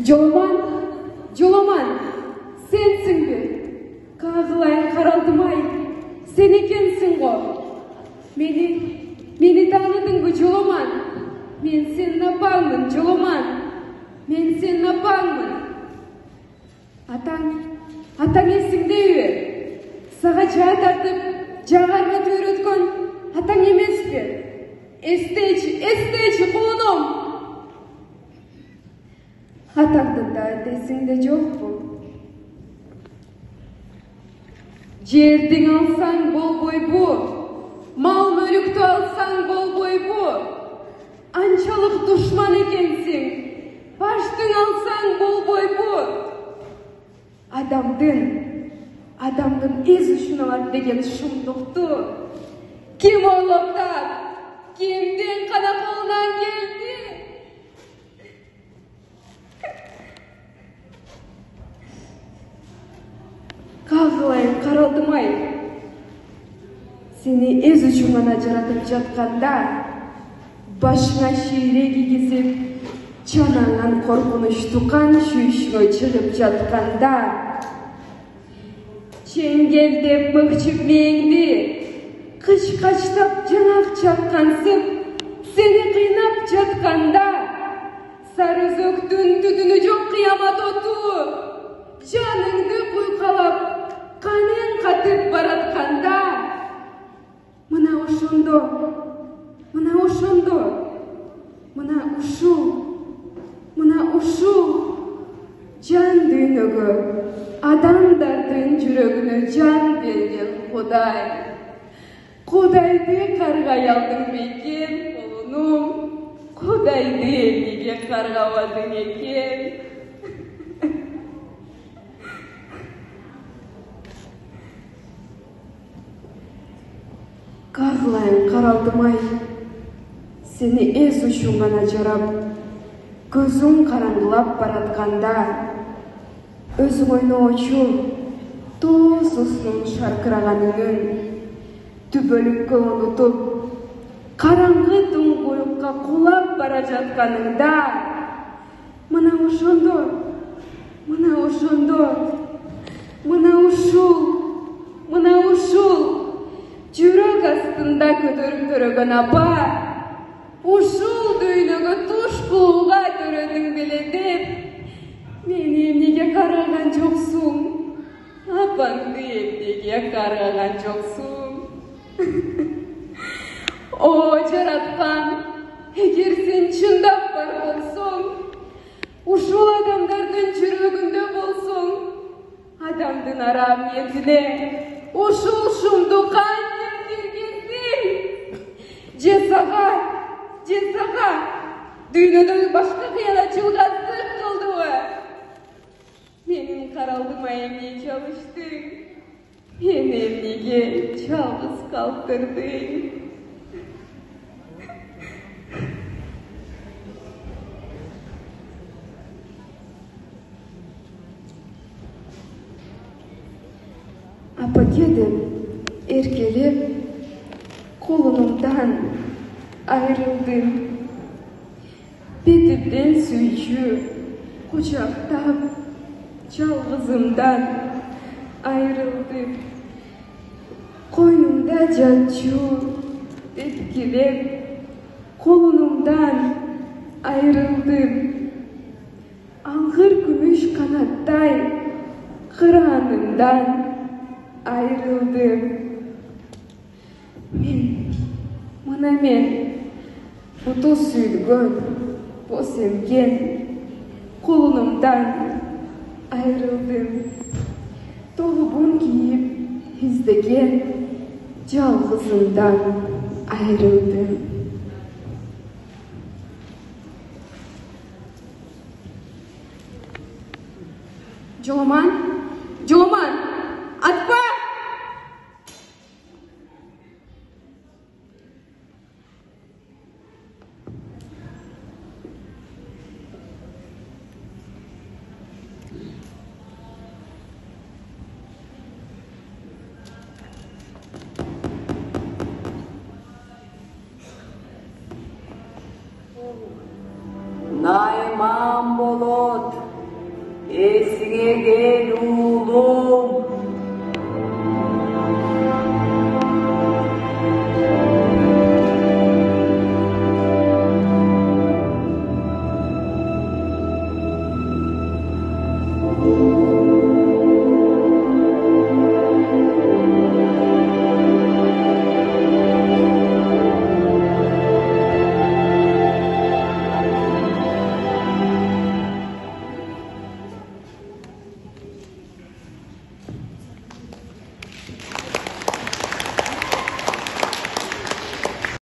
Joloman, Joloman, sensin mi? Kağılayın karaldımay, sen ekensin go. Meni tanıdın mı Joloman? Men senin apağımın Joloman. Men senin apağımın. Атаң есіңдеуі? Саға жай тартып, жағарма төрөткөн атаң емес пе? Эстечи, құлыным. Атаңдың да есіңде жоқ бұ. Жердің алсаң болбой бұ. Мал мөлікті алсаң болбой бұ. Анчалық дұшман екенсің. Баштың алсаң болбой бұ. Адамдың ез үшін алады деген шындықты кім ойлаптар, кімден қана қолынан келді? Қағылайын қаралдымай, сені ез үшін ғана жаратып жатқанда, башыңа шейреги кезіп, чанаңан қорқыныш туқан шүйшіңе шығып жатқанда, чеңгелдеп мықчып меңді, қыш-қаштап жаңақ чаққансып, сені қинап жатқанда, сарызөктің түтіні жоқ қиямат оту, жаныңды құйқалап, қанын қатып баратқанда, мына ушул жан дүйнөгө, адамдардын жүрөгүнө жан берген Кудайды каргай алдың бекен, улунум, Кудайды эмнеге каргабадың экен? Кагылайын каралдымай, сени эз ушуң гана жарап, көзүң караңгылап баратканда, өзүң ойноочу тоз устун шаркыраганыңын түбөлүккө унутуп, караңгы туңгуюкка кулап бара жатканыңда, мына ушул жүрөк астында көтөрүп төрөгөн апа, ушул дүйнөгө туш кылууга төрөдүң беле деп, мени эмнеге караган жоксуң? Апаңды эмнеге караган жоксуң? О, жараткан, эгер сен чындап бар болсоң, ушул адамдардын жүрөгүндө болсоң, адамдын арамиетине ушул шумду кантип киргизсиң? Же сага дүйнөдөгү башка кыянатчылыкка сык кылдыбы? Менин каралдыма эмне чабыштың? Мени эмнеге жалгыз калтырдың? Апа дедим, эркелеп, колунумдан айрылдым. Бетимден сүйчү, кучактап, жалгызымдан айрылдым. Койнумда жатчу, эткилеп, колунумдан айрылдым. Алгыр күмүш канаттай, кыранымдан айрылдым. Мен буту сүйгөн, бо севген, колунумдан айрылдым. Толубун кийип, издеген, жалгызымдан айрылдым. Joloman,